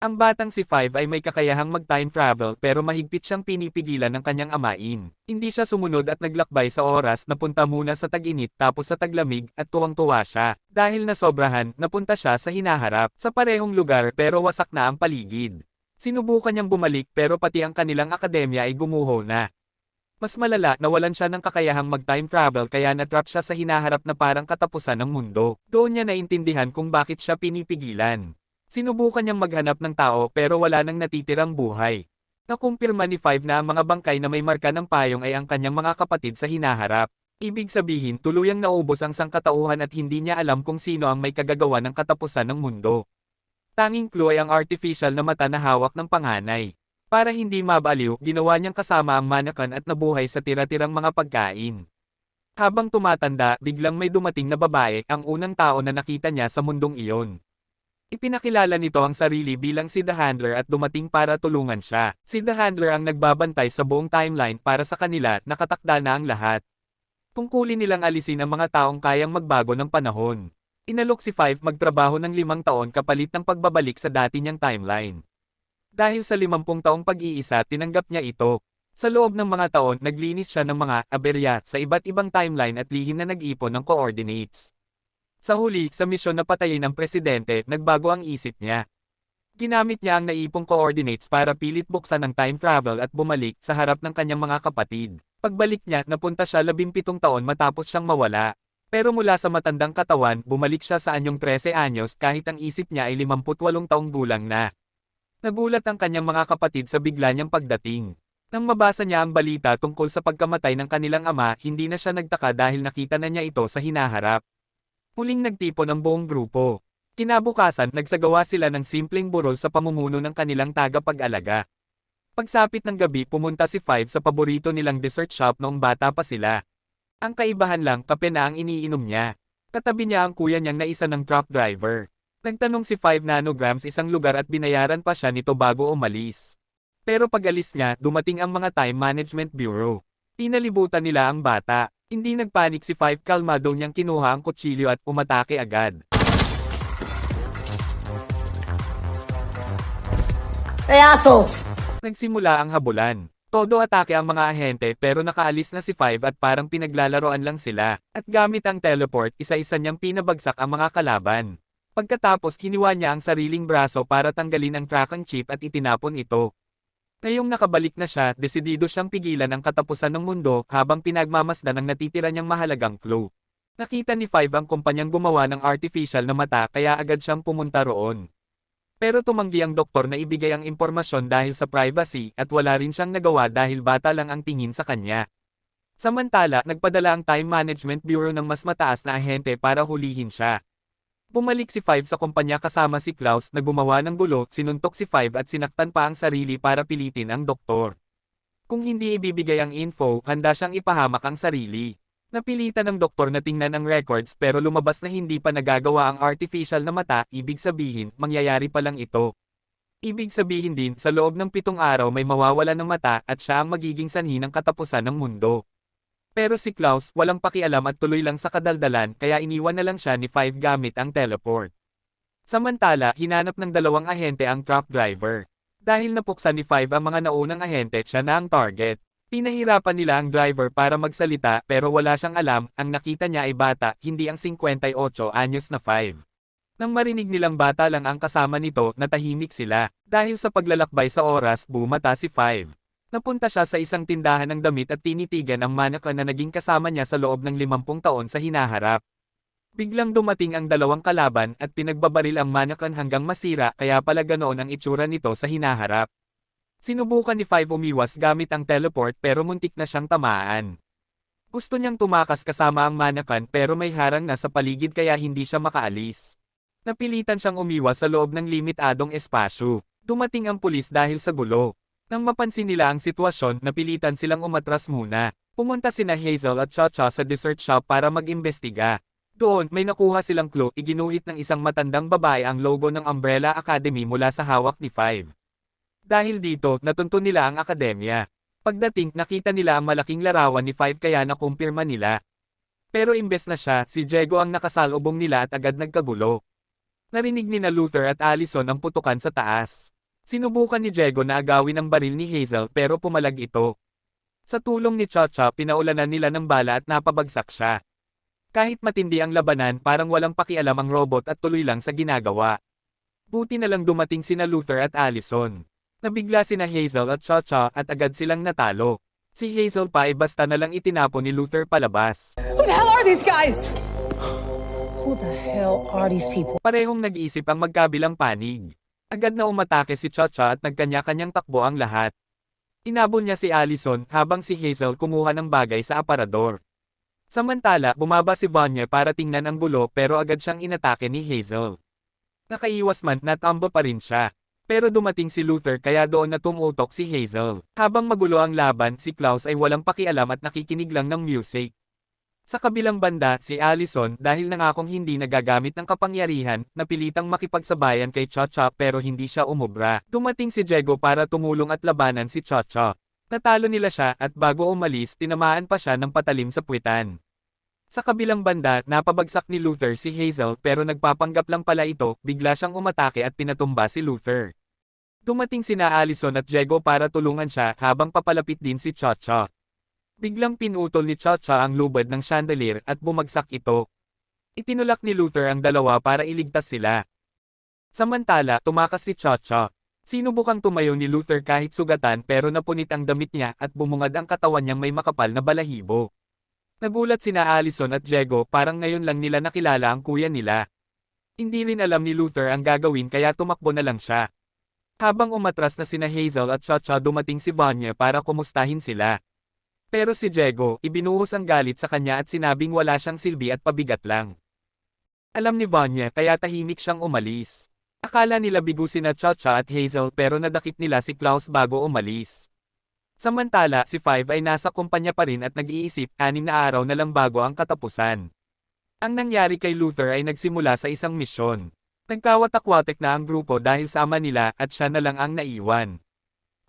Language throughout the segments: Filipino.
Ang batang si Five ay may kakayahang mag-time travel pero mahigpit siyang pinipigilan ng kanyang amain. Hindi siya sumunod at naglakbay sa oras, napunta muna sa tag-init tapos sa taglamig at tuwang-tuwa siya. Dahil nasobrahan, napunta siya sa hinaharap, sa parehong lugar pero wasak na ang paligid. Sinubukan niyang bumalik pero pati ang kanilang akademya ay gumuho na. Mas malala, nawalan siya ng kakayahang mag-time travel kaya natrap siya sa hinaharap na parang katapusan ng mundo. Doon niya naintindihan kung bakit siya pinipigilan. Sinubukan niyang maghanap ng tao pero wala nang natitirang buhay. Nakumpirma ni Five na ang mga bangkay na may marka ng payong ay ang kanyang mga kapatid sa hinaharap. Ibig sabihin tuluyang naubos ang sangkatauhan at hindi niya alam kung sino ang may kagagawa ng katapusan ng mundo. Tanging clue ay ang artificial na mata na hawak ng panganay. Para hindi mabaliw, ginawa niyang kasama ang mannequin at nabuhay sa tira-tirang mga pagkain. Habang tumatanda, biglang may dumating na babae, ang unang tao na nakita niya sa mundong iyon. Ipinakilala nito ang sarili bilang si The Handler at dumating para tulungan siya. Si The Handler ang nagbabantay sa buong timeline para sa kanila, nakatakda na ang lahat. Tungkulin nilang alisin ang mga taong kayang magbago ng panahon. Inalok si Five magtrabaho ng 5 taon kapalit ng pagbabalik sa dati niyang timeline. Dahil sa 50 taong pag-iisa, tinanggap niya ito. Sa loob ng mga taon, naglinis siya ng mga aberya sa iba't ibang timeline at lihim na nag-ipon ng coordinates. Sa huli, sa misyon na patayin ang presidente, nagbago ang isip niya. Ginamit niya ang naipong coordinates para pilit buksan ang time travel at bumalik sa harap ng kanyang mga kapatid. Pagbalik niya, napunta siya 17 taon matapos siyang mawala. Pero mula sa matandang katawan, bumalik siya sa anyong 13 anyos kahit ang isip niya ay 58 taong gulang na. Nagulat ang kanyang mga kapatid sa bigla niyang pagdating. Nang mabasa niya ang balita tungkol sa pagkamatay ng kanilang ama, hindi na siya nagtaka dahil nakita na niya ito sa hinaharap. Muling nagtipon ang buong grupo. Kinabukasan, nagsagawa sila ng simpleng burol sa pamumuno ng kanilang tagapag-alaga. Pagsapit ng gabi, pumunta si Five sa paborito nilang dessert shop noong bata pa sila. Ang kaibahan lang, kape na ang iniinom niya. Katabi niya ang kuya niyang na isa ng truck driver. Nagtanong si 5 nanograms isang lugar at binayaran pa siya nito bago umalis. Pero pag-alis niya, dumating ang mga Time Management Bureau. Pinalibutan nila ang bata. Hindi nagpanik si Five, kalmado niyang kinuha ang kutsilyo at umatake agad. Hey assholes! Nagsimula ang habulan. Todo atake ang mga ahente pero nakaalis na si Five at parang pinaglalaroan lang sila. At gamit ang teleport, isa-isa niyang pinabagsak ang mga kalaban. Pagkatapos hiniwa niya ang sariling braso para tanggalin ang tracking chip at itinapon ito. Ngayong nakabalik na siya, desidido siyang pigilan ang katapusan ng mundo habang pinagmamasdan ang natitira niyang mahalagang clue. Nakita ni Five ang kumpanyang gumawa ng artificial na mata kaya agad siyang pumunta roon. Pero tumanggi ang doktor na ibigay ang impormasyon dahil sa privacy at wala rin siyang nagawa dahil bata lang ang tingin sa kanya. Samantala, nagpadala ang Time Management Bureau ng mas mataas na ahente para hulihin siya. Bumalik si Five sa kumpanya kasama si Klaus na gumawa ng gulo, sinuntok si Five at sinaktan pa ang sarili para pilitin ang doktor. Kung hindi ibibigay ang info, handa siyang ipahamak ang sarili. Napilitan ng doktor na tingnan ang records pero lumabas na hindi pa nagagawa ang artificial na mata, ibig sabihin, mangyayari pa lang ito. Ibig sabihin din, sa loob ng 7 araw may mawawala ng mata at siya ang magiging sanhi ng katapusan ng mundo. Pero si Klaus, walang pakialam at tuloy lang sa kadaldalan kaya iniwan na lang siya ni Five gamit ang teleport. Samantala, hinanap ng 2 ahente ang truck driver. Dahil napuksan ni Five ang mga naunang ahente, siya na ang target. Pinahirapan nila ang driver para magsalita pero wala siyang alam, ang nakita niya ay bata, hindi ang 58 anyos na Five. Nang marinig nilang bata lang ang kasama nito, natahimik sila. Dahil sa paglalakbay sa oras, bumata si Five. Napunta siya sa isang tindahan ng damit at tinitigan ang mannequin na naging kasama niya sa loob ng 50 taon sa hinaharap. Biglang dumating ang 2 kalaban at pinagbabaril ang mannequin hanggang masira kaya pala ganoon ang itsura nito sa hinaharap. Sinubukan ni Five umiwas gamit ang teleport pero muntik na siyang tamaan. Gusto niyang tumakas kasama ang mannequin pero may harang na sa paligid kaya hindi siya makaalis. Napilitan siyang umiwas sa loob ng limitadong espasyo. Dumating ang pulis dahil sa gulo. Nang mapansin nila ang sitwasyon, napilitan silang umatras muna. Pumunta sina Hazel at Cha-Cha sa dessert shop para mag-imbestiga. Doon, may nakuha silang clue, iginuhit ng isang matandang babae ang logo ng Umbrella Academy mula sa hawak ni Five. Dahil dito, natunto nila ang akademya. Pagdating, nakita nila ang malaking larawan ni Five kaya nakumpirma nila. Pero imbes na siya, si Diego ang nakasalubong nila at agad nagkagulo. Narinig ni na Luther at Allison ang putukan sa taas. Sinubukan ni Diego na agawin ang baril ni Hazel pero pumalag ito. Sa tulong ni Cha-Cha pinaulanan nila ng bala at napabagsak siya. Kahit matindi ang labanan parang walang pakialam ang robot at tuloy lang sa ginagawa. Buti na lang dumating sina Luther at Allison. Nabigla sina Hazel at Cha-Cha at agad silang natalo. Si Hazel pa ay basta na lang itinapon ni Luther palabas. Who the hell are these guys? Who the hell are these people? Parehong nag-iisip ang magkabilang panig. Agad na umatake si Cha-Cha at nagkanya-kanyang takbo ang lahat. Inabol niya si Allison habang si Hazel kumuha ng bagay sa aparador. Samantala, bumaba si Vanya para tingnan ang gulo pero agad siyang inatake ni Hazel. Nakaiwas man, natambo pa rin siya. Pero dumating si Luther kaya doon na tumutok si Hazel. Habang magulo ang laban, si Klaus ay walang pakialam at nakikinig lang ng music. Sa kabilang banda, si Allison dahil nangakong hindi nagagamit ng kapangyarihan, napilitang makipagsabayan kay Cha-Cha pero hindi siya umubra. Dumating si Diego para tumulong at labanan si Cha-Cha. Natalo nila siya at bago umalis, tinamaan pa siya ng patalim sa puwitan. Sa kabilang banda, napabagsak ni Luther si Hazel pero nagpapanggap lang pala ito, bigla siyang umatake at pinatumba si Luther. Dumating sina Allison at Diego para tulungan siya habang papalapit din si Cha-Cha. Biglang pinutol ni Cha-Cha ang lubad ng chandelier at bumagsak ito. Itinulak ni Luther ang dalawa para iligtas sila. Samantala, tumakas si Cha-Cha. Sinubukang tumayo ni Luther kahit sugatan pero napunit ang damit niya at bumungad ang katawan niyang may makapal na balahibo. Nagulat sina Allison at Diego parang ngayon lang nila nakilala ang kuya nila. Hindi rin alam ni Luther ang gagawin kaya tumakbo na lang siya. Habang umatras na sina Hazel at Cha-Cha dumating si Vanya para kumustahin sila. Pero si Diego, ibinuhos ang galit sa kanya at sinabing wala siyang silbi at pabigat lang. Alam ni Vanya kaya tahimik siyang umalis. Akala nila bigo sina Cha-Cha at Hazel pero nadakip nila si Klaus bago umalis. Samantala, si Five ay nasa kumpanya pa rin at nag-iisip 6 na araw na lang bago ang katapusan. Ang nangyari kay Luther ay nagsimula sa isang misyon. Nagkawatak-watek na ang grupo dahil sa ama nila at siya na lang ang naiwan.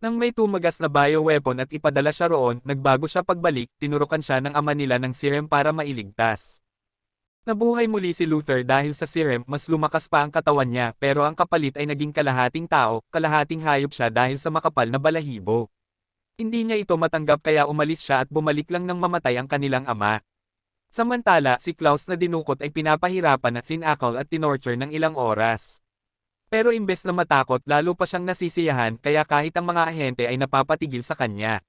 Nang may tumagas na bioweapon at ipadala siya roon, nagbago siya pagbalik, tinurukan siya ng ama nila ng serum para mailigtas. Nabuhay muli si Luther dahil sa serum, mas lumakas pa ang katawan niya pero ang kapalit ay naging kalahating tao, kalahating hayop siya dahil sa makapal na balahibo. Hindi niya ito matanggap kaya umalis siya at bumalik lang nang mamatay ang kanilang ama. Samantala, si Klaus na dinukot ay pinapahirapan at sinakal at tinorture ng ilang oras. Pero imbes na matakot lalo pa siyang nasisiyahan kaya kahit ang mga ahente ay napapatigil sa kanya.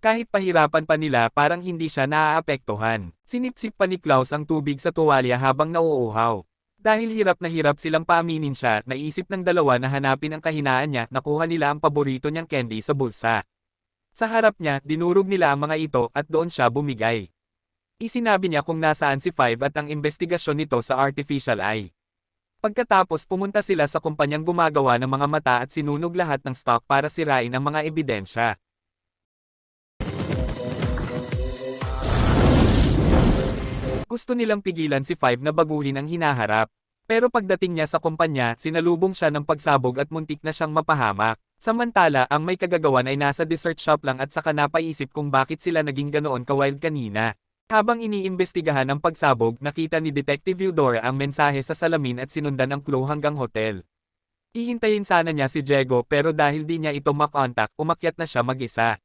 Kahit pahirapan pa nila parang hindi siya naaapektuhan. Sinipsip pa ni Klaus ang tubig sa tuwalya habang nauuhaw. Dahil hirap na hirap silang paaminin siya, naisip ng dalawa na hanapin ang kahinaan niya, nakuha nila ang paborito niyang candy sa bulsa. Sa harap niya, dinurog nila ang mga ito at doon siya bumigay. Isinabi niya kung nasaan si Five at ang investigasyon nito sa artificial eye. Pagkatapos pumunta sila sa kumpanyang gumagawa ng mga mata at sinunog lahat ng stock para sirain ang mga ebidensya. Gusto nilang pigilan si Five na baguhin ang hinaharap. Pero pagdating niya sa kumpanya, sinalubong siya ng pagsabog at muntik na siyang mapahamak. Samantala, ang may kagagawan ay nasa dessert shop lang at saka napaisip kung bakit sila naging ganoon ka-wild kanina. Habang iniimbestigahan ang pagsabog, nakita ni Detective Eudora ang mensahe sa salamin at sinundan ang clue hanggang hotel. Ihintayin sana niya si Diego pero dahil di niya ito makontak, umakyat na siya mag-isa.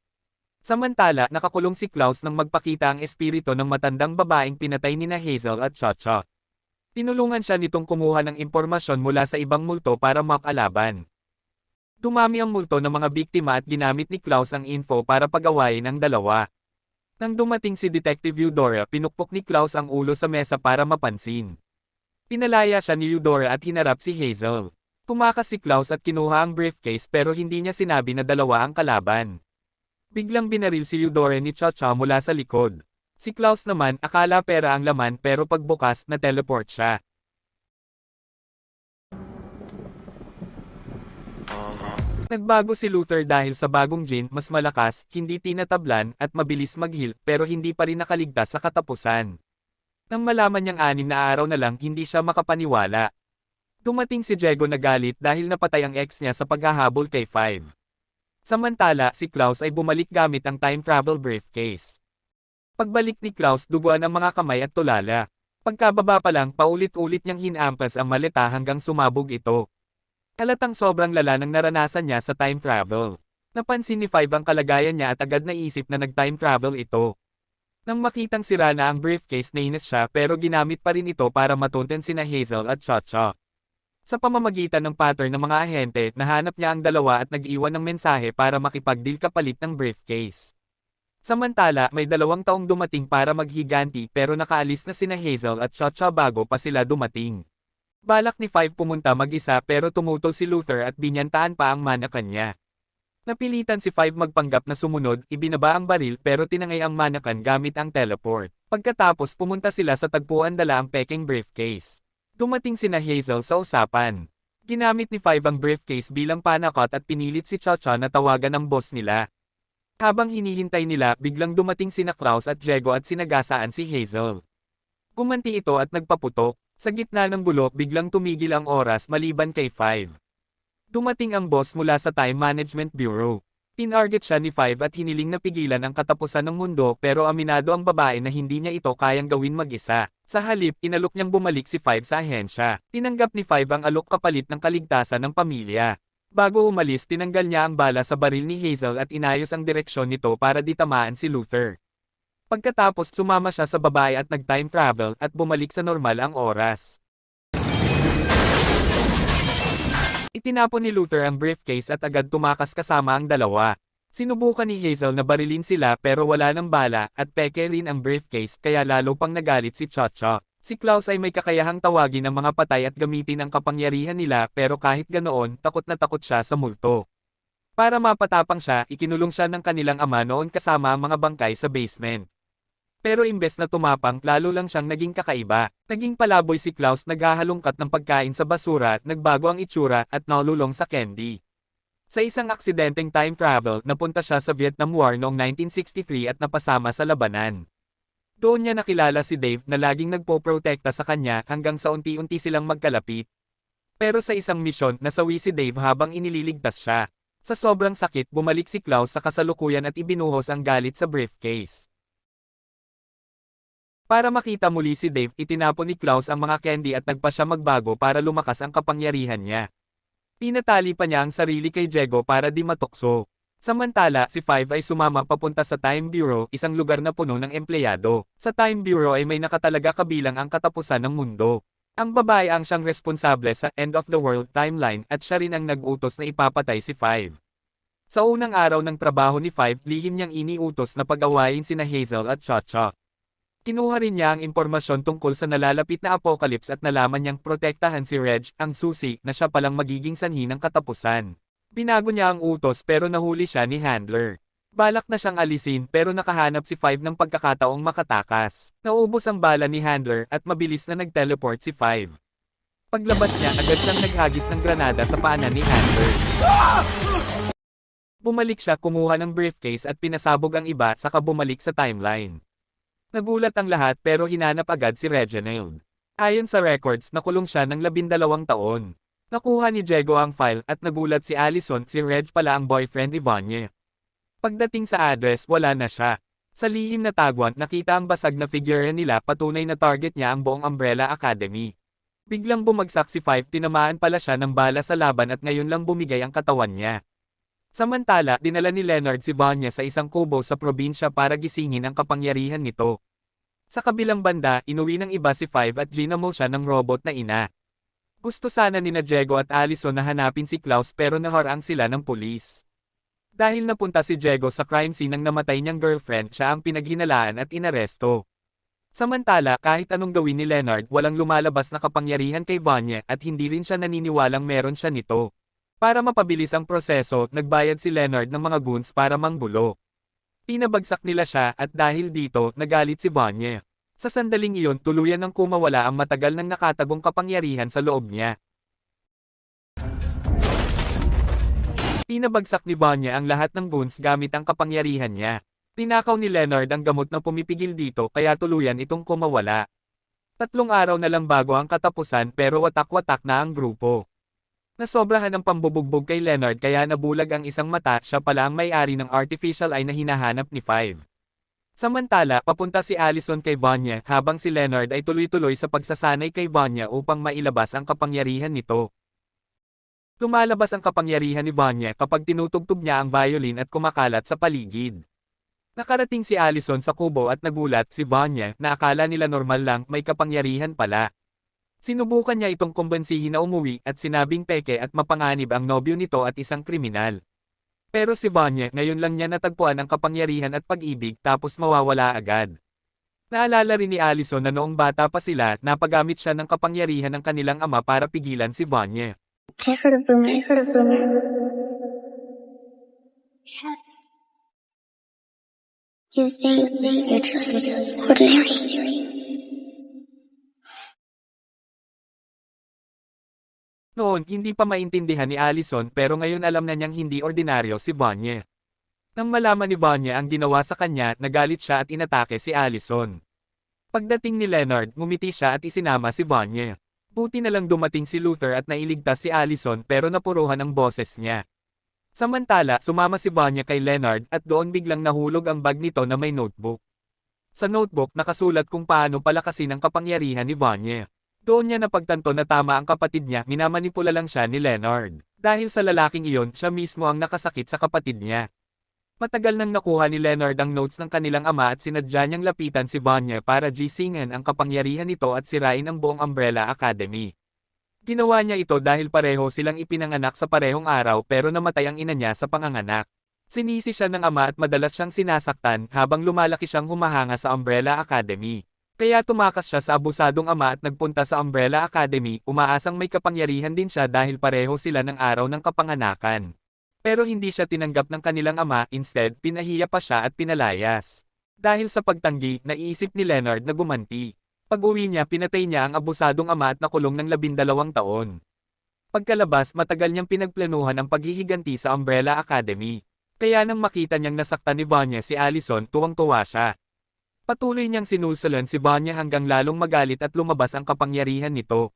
Samantala, nakakulong si Klaus nang magpakita ang espiritu ng matandang babaeng pinatay ni na Hazel at Cha-Cha. Tinulungan siya nitong kumuha ng impormasyon mula sa ibang multo para makalaban. Dumami ang multo ng mga biktima at ginamit ni Klaus ang info para pagawain ang dalawa. Nang dumating si Detective Eudora, pinukpok ni Klaus ang ulo sa mesa para mapansin. Pinalaya siya ni Eudora at hinarap si Hazel. Tumakas si Klaus at kinuha ang briefcase pero hindi niya sinabi na dalawa ang kalaban. Biglang binaril si Eudora ni Cha-Cha mula sa likod. Si Klaus naman, akala pera ang laman pero pagbukas, na-teleport siya. Nagbago si Luther dahil sa bagong gin, mas malakas, hindi tinatablan, at mabilis mag-heal, pero hindi pa rin nakaligtas sa katapusan. Nang malaman niyang 6 na araw na lang, hindi siya makapaniwala. Dumating si Diego na galit dahil napatay ang ex niya sa paghahabol kay Five. Samantala, si Klaus ay bumalik gamit ang time travel briefcase. Pagbalik ni Klaus, duguan ang mga kamay at tulala. Pagkababa pa lang paulit-ulit niyang hinampas ang maleta hanggang sumabog ito. Halatang sobrang lala ng naranasan niya sa time travel. Napansin ni Five ang kalagayan niya at agad naisip na nag-time travel ito. Nang makitang sira na ang briefcase nainis siya pero ginamit pa rin ito para matunten sina Hazel at Cha-Cha. Sa pamamagitan ng pattern ng mga ahente, nahanap niya ang dalawa at nag-iwan ng mensahe para makipag-deal kapalit ng briefcase. Samantala, may 2 taong dumating para maghiganti pero nakaalis na sina Hazel at Cha-Cha bago pa sila dumating. Balak ni Five pumunta mag-isa pero tumutol si Luther at binyantaan pa ang manakan niya. Napilitan si Five magpanggap na sumunod, ibinaba ang baril pero tinangay ang manakan gamit ang teleport. Pagkatapos pumunta sila sa tagpuan dala ang peking briefcase. Dumating sina Hazel sa usapan. Ginamit ni Five ang briefcase bilang panakot at pinilit si Cha-Cha na tawagan ang boss nila. Habang hinihintay nila, biglang dumating sina Klaus at Diego at sinagasaan si Hazel. Gumanti ito at nagpaputok. Sa gitna ng gulo, biglang tumigil ang oras maliban kay Five. Dumating ang boss mula sa Time Management Bureau. Tinarget siya ni Five at hiniling na pigilan ang katapusan ng mundo pero aminado ang babae na hindi niya ito kayang gawin mag-isa. Sa halip, inalok niyang bumalik si Five sa ahensya. Tinanggap ni Five ang alok kapalit ng kaligtasan ng pamilya. Bago umalis, tinanggal niya ang bala sa baril ni Hazel at inayos ang direksyon nito para di tamaan si Luther. Pagkatapos sumama siya sa babae at nag-time travel at bumalik sa normal ang oras. Itinapon ni Luther ang briefcase at agad tumakas kasama ang dalawa. Sinubukan ni Hazel na barilin sila pero wala ng bala at peke rin ang briefcase kaya lalo pang nagalit si Cha-Cha. Si Klaus ay may kakayahang tawagin ang mga patay at gamitin ang kapangyarihan nila pero kahit ganoon takot na takot siya sa multo. Para mapatapang siya, ikinulong siya ng kanilang ama noon kasama ang mga bangkay sa basement. Pero imbes na tumapang, lalo lang siyang naging kakaiba. Naging palaboy si Klaus, naghahalongkat ng pagkain sa basura at nagbago ang itsura at nalulong sa candy. Sa isang aksidenteng time travel, napunta siya sa Vietnam War noong 1963 at napasama sa labanan. Doon niya nakilala si Dave na laging nagpoprotekta sa kanya hanggang sa unti-unti silang magkalapit. Pero sa isang misyon, nasawi si Dave habang inililigtas siya. Sa sobrang sakit, bumalik si Klaus sa kasalukuyan at ibinuhos ang galit sa briefcase. Para makita muli si Dave, itinapon ni Klaus ang mga candy at nagpa siya magbago para lumakas ang kapangyarihan niya. Pinatali pa niya ang sarili kay Diego para di matukso. Samantala, si Five ay sumama papunta sa Time Bureau, isang lugar na puno ng empleyado. Sa Time Bureau ay may nakatalaga kabilang ang katapusan ng mundo. Ang babae ang siyang responsable sa End of the World timeline at siya rin ang nag-utos na ipapatay si Five. Sa unang araw ng trabaho ni Five, lihim niyang iniutos na pag-awayin sina Hazel at Cha-Cha. Kinuha rin niya ang impormasyon tungkol sa nalalapit na apocalypse at nalaman niyang protektahan si Reg, ang susi, na siya palang magiging sanhi ng katapusan. Binago niya ang utos pero nahuli siya ni Handler. Balak na siyang alisin pero nakahanap si Five ng pagkakataong makatakas. Naubos ang bala ni Handler at mabilis na nag-teleport si Five. Paglabas niya, agad siyang naghagis ng granada sa paanan ni Handler. Bumalik siya, kumuha ng briefcase at pinasabog ang iba saka bumalik sa timeline. Nagulat ang lahat pero hinanap agad si Reginald. Ayon sa records, nakulong siya ng 12 taon. Nakuha ni Diego ang file at nagulat si Allison, si Reg pala ang boyfriend ni Vanya. Pagdating sa address, wala na siya. Sa lihim na tagwan, nakita ang basag na figure nila, patunay na target niya ang buong Umbrella Academy. Biglang bumagsak si Five, tinamaan pala siya ng bala sa laban at ngayon lang bumigay ang katawan niya. Samantala, dinala ni Leonard si Vanya sa isang kubo sa probinsya para gisingin ang kapangyarihan nito. Sa kabilang banda, inuwi ng iba si Five at ginamo siya ng robot na ina. Gusto sana nina Diego at Allison na hanapin si Klaus pero naharang sila ng pulis. Dahil napunta si Diego sa crime scene ng namatay niyang girlfriend, siya ang pinaghinalaan at inaresto. Samantala, kahit anong gawin ni Leonard, walang lumalabas na kapangyarihan kay Vanya at hindi rin siya naniniwalang meron siya nito. Para mapabilis ang proseso, nagbayad si Leonard ng mga goons para manggulo. Pinabagsak nila siya at dahil dito, nagalit si Vanya. Sa sandaling iyon, tuluyan ng kumawala ang matagal nang nakatagong kapangyarihan sa loob niya. Pinabagsak ni Vanya ang lahat ng goons gamit ang kapangyarihan niya. Tinakaw ni Leonard ang gamot na pumipigil dito kaya tuluyan itong kumawala. 3 araw na lang bago ang katapusan pero watak-watak na ang grupo. Nasobrahan ang pambubugbog kay Leonard kaya nabulag ang isang mata, siya pala ang may-ari ng artificial eye na hinahanap ni Five. Samantala, papunta si Allison kay Vanya habang si Leonard ay tuloy-tuloy sa pagsasanay kay Vanya upang mailabas ang kapangyarihan nito. Lumalabas ang kapangyarihan ni Vanya kapag tinutugtog niya ang violin at kumakalat sa paligid. Nakarating si Allison sa kubo at nagulat si Vanya na akala nila normal lang, may kapangyarihan pala. Sinubukan niya itong kumbensihin na umuwi at sinabing peke at mapanganib ang nobyo nito at isang kriminal. Pero si Vanya ngayon lang niya natagpuan ang kapangyarihan at pag-ibig tapos mawawala agad. Naalala rin ni Allison na noong bata pa sila, napagamit siya ng kapangyarihan ng kanilang ama para pigilan si Vanya. I heard a rumor. You think you're just ordinary. Noon, hindi pa maintindihan ni Allison pero ngayon alam na niyang hindi ordinaryo si Vanya. Nang malaman ni Vanya ang ginawa sa kanya, nagalit siya at inatake si Allison. Pagdating ni Leonard, ngumiti siya at isinama si Vanya. Buti na lang dumating si Luther at nailigtas si Allison pero napuruhan ang boses niya. Samantala, sumama si Vanya kay Leonard at doon biglang nahulog ang bag nito na may notebook. Sa notebook nakasulat kung paano palakasin ang kapangyarihan ni Vanya. Doon niya napagtanto na tama ang kapatid niya, minamanipula lang siya ni Leonard. Dahil sa lalaking iyon, siya mismo ang nakasakit sa kapatid niya. Matagal nang nakuha ni Leonard ang notes ng kanilang ama at sinadya niyang lapitan si Vanya para gisingin ang kapangyarihan nito at sirain ang buong Umbrella Academy. Ginawa niya ito dahil pareho silang ipinanganak sa parehong araw pero namatay ang ina niya sa panganganak. Sinisi siya ng ama at madalas siyang sinasaktan habang lumalaki siyang humahanga sa Umbrella Academy. Kaya tumakas siya sa abusadong ama at nagpunta sa Umbrella Academy, umaasang may kapangyarihan din siya dahil pareho sila ng araw ng kapanganakan. Pero hindi siya tinanggap ng kanilang ama, instead pinahiya pa siya at pinalayas. Dahil sa pagtanggi, naiisip ni Leonard na gumanti. Pag-uwi niya, pinatay niya ang abusadong ama at nakulong ng 12 taon. Pagkalabas, matagal niyang pinagplanuhan ang paghihiganti sa Umbrella Academy. Kaya nang makita niyang nasaktan ni Vanya si Allison, tuwang-tuwa siya. Patuloy niyang sinusulan si Vanya hanggang lalong magalit at lumabas ang kapangyarihan nito.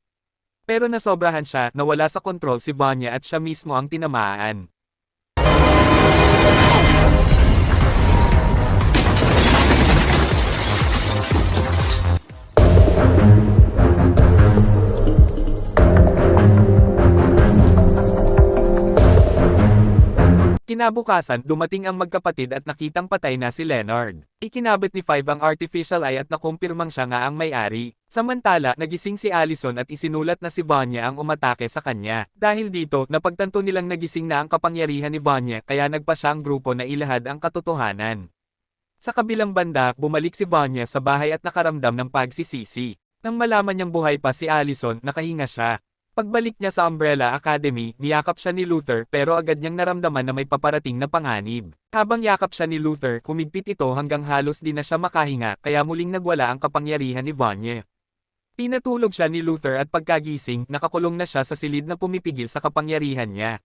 Pero nasobrahan siya, nawala sa kontrol si Vanya at siya mismo ang tinamaan. Kinabukasan, dumating ang magkapatid at nakitang patay na si Leonard. Ikinabit ni Five ang artificial eye at nakumpirmang siya nga ang may-ari. Samantala, nagising si Allison at isinulat na si Vanya ang umatake sa kanya. Dahil dito, napagtanto nilang nagising na ang kapangyarihan ni Vanya kaya nagpa siya ang grupo na ilahad ang katotohanan. Sa kabilang banda, bumalik si Vanya sa bahay at nakaramdam ng pagsisisi. Nang malaman niyang buhay pa si Allison, nakahinga siya. Pagbalik niya sa Umbrella Academy, niyakap siya ni Luther pero agad niyang naramdaman na may paparating na panganib. Habang yakap siya ni Luther, kumigpit ito hanggang halos di na siya makahinga kaya muling nagwala ang kapangyarihan ni Vanya. Pinatulog siya ni Luther at pagkagising, nakakulong na siya sa silid na pumipigil sa kapangyarihan niya.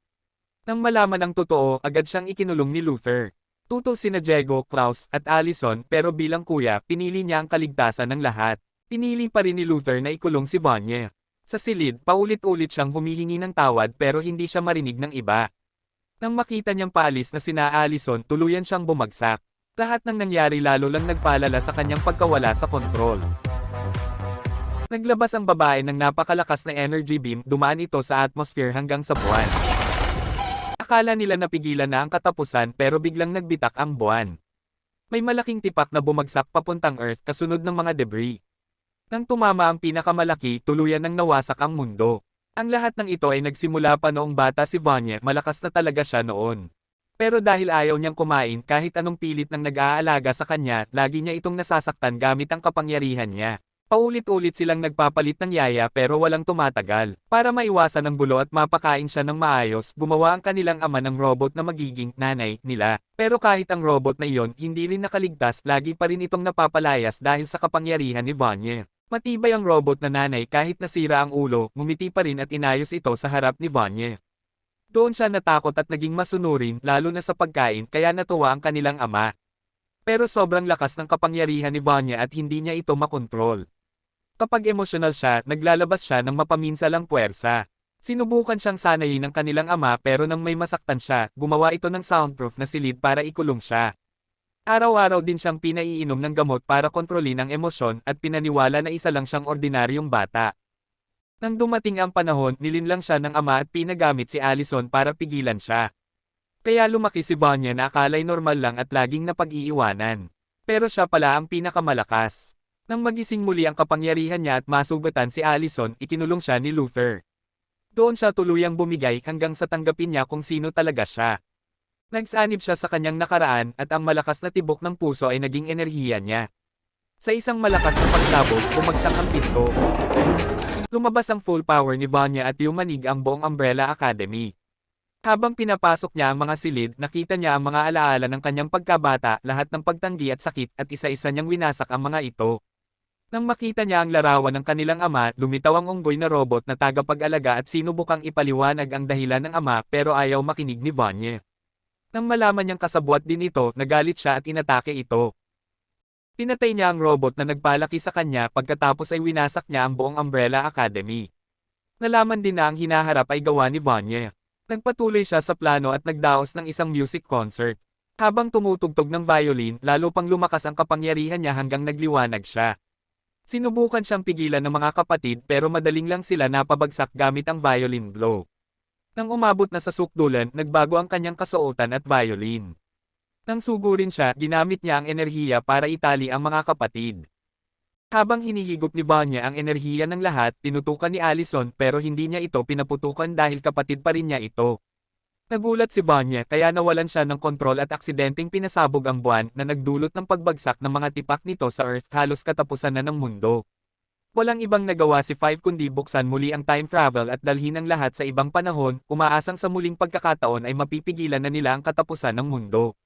Nang malaman ang totoo, agad siyang ikinulong ni Luther. Tutol sina Diego, Klaus, at Allison pero bilang kuya, pinili niya ang kaligtasan ng lahat. Pinili pa rin ni Luther na ikulong si Vanya. Sa silid, paulit-ulit siyang humihingi ng tawad pero hindi siya marinig ng iba. Nang makita niyang paalis na sina Allison, tuluyan siyang bumagsak. Lahat ng nangyari lalo lang nagpaalala sa kanyang pagkawala sa kontrol. Naglabas ang babae ng napakalakas na energy beam, dumaan ito sa atmosphere hanggang sa buwan. Akala nila napigilan na ang katapusan pero biglang nagbitak ang buwan. May malaking tipak na bumagsak papuntang Earth kasunod ng mga debris. Nang tumama ang pinakamalaki, tuluyan nang nawasak ang mundo. Ang lahat ng ito ay nagsimula pa noong bata si Vanya, malakas na talaga siya noon. Pero dahil ayaw niyang kumain kahit anong pilit ng nag-aalaga sa kanya, lagi niya itong nasasaktan gamit ang kapangyarihan niya. Paulit-ulit silang nagpapalit ng yaya pero walang tumatagal. Para maiwasan ang gulo at mapakain siya ng maayos, gumawa ang kanilang ama ng robot na magiging nanay nila. Pero kahit ang robot na iyon hindi rin nakaligtas, lagi pa rin itong napapalayas dahil sa kapangyarihan ni Vanya. Matibay ang robot na nanay kahit nasira ang ulo, ngumiti pa rin at inayos ito sa harap ni Vanya. Doon siya natakot at naging masunurin lalo na sa pagkain kaya natuwa ang kanilang ama. Pero sobrang lakas ng kapangyarihan ni Vanya at hindi niya ito makontrol. Kapag emosyonal siya, naglalabas siya ng mapaminsalang puwersa. Sinubukan siyang sanayin ng kanilang ama pero nang may masaktan siya, gumawa ito ng soundproof na silid para ikulong siya. Araw-araw din siyang pinaiinom ng gamot para kontrolin ang emosyon at pinaniwala na isa lang siyang ordinaryong bata. Nang dumating ang panahon, nilinlang siya ng ama at pinagamit si Allison para pigilan siya. Kaya lumaki si Vanya na akala'y normal lang at laging napag-iiwanan. Pero siya pala ang pinakamalakas. Nang magising muli ang kapangyarihan niya at masugatan si Allison, ikinulong siya ni Luther. Doon siya tuluyang bumigay hanggang sa tanggapin niya kung sino talaga siya. Nagsanib siya sa kanyang nakaraan at ang malakas na tibok ng puso ay naging enerhiya niya. Sa isang malakas na pagsabog, bumagsak ang pinto. Lumabas ang full power ni Vanya at yumanig ang buong Umbrella Academy. Habang pinapasok niya ang mga silid, nakita niya ang mga alaala ng kanyang pagkabata, lahat ng pagtanggi at sakit at isa-isa niyang winasak ang mga ito. Nang makita niya ang larawan ng kanilang ama, lumitaw ang unggoy na robot na tagapag-alaga at sinubukang ipaliwanag ang dahilan ng ama pero ayaw makinig ni Vanya. Nang malaman niyang kasabwat din ito, nagalit siya at inatake ito. Pinatay niya ang robot na nagpalaki sa kanya pagkatapos ay winasak niya ang buong Umbrella Academy. Nalaman din na ang hinaharap ay gawa ni Vanya. Nagpatuloy siya sa plano at nagdaos ng isang music concert. Habang tumutugtog ng violin, lalo pang lumakas ang kapangyarihan niya hanggang nagliwanag siya. Sinubukan siyang pigilan ng mga kapatid pero madaling lang sila napabagsak gamit ang violin blow. Nang umabot na sa sukdulan, nagbago ang kanyang kasuotan at violin. Nang sugurin siya, ginamit niya ang enerhiya para itali ang mga kapatid. Habang hinihigop ni Vanya ang enerhiya ng lahat, tinutukan ni Allison pero hindi niya ito pinaputukan dahil kapatid pa rin niya ito. Nagulat si Vanya kaya nawalan siya ng kontrol at aksidenteng pinasabog ang buwan na nagdulot ng pagbagsak ng mga tipak nito sa Earth, halos katapusan na ng mundo. Walang ibang nagawa si Five kundi buksan muli ang time travel at dalhin ang lahat sa ibang panahon, umaasang sa muling pagkakataon ay mapipigilan na nila ang katapusan ng mundo.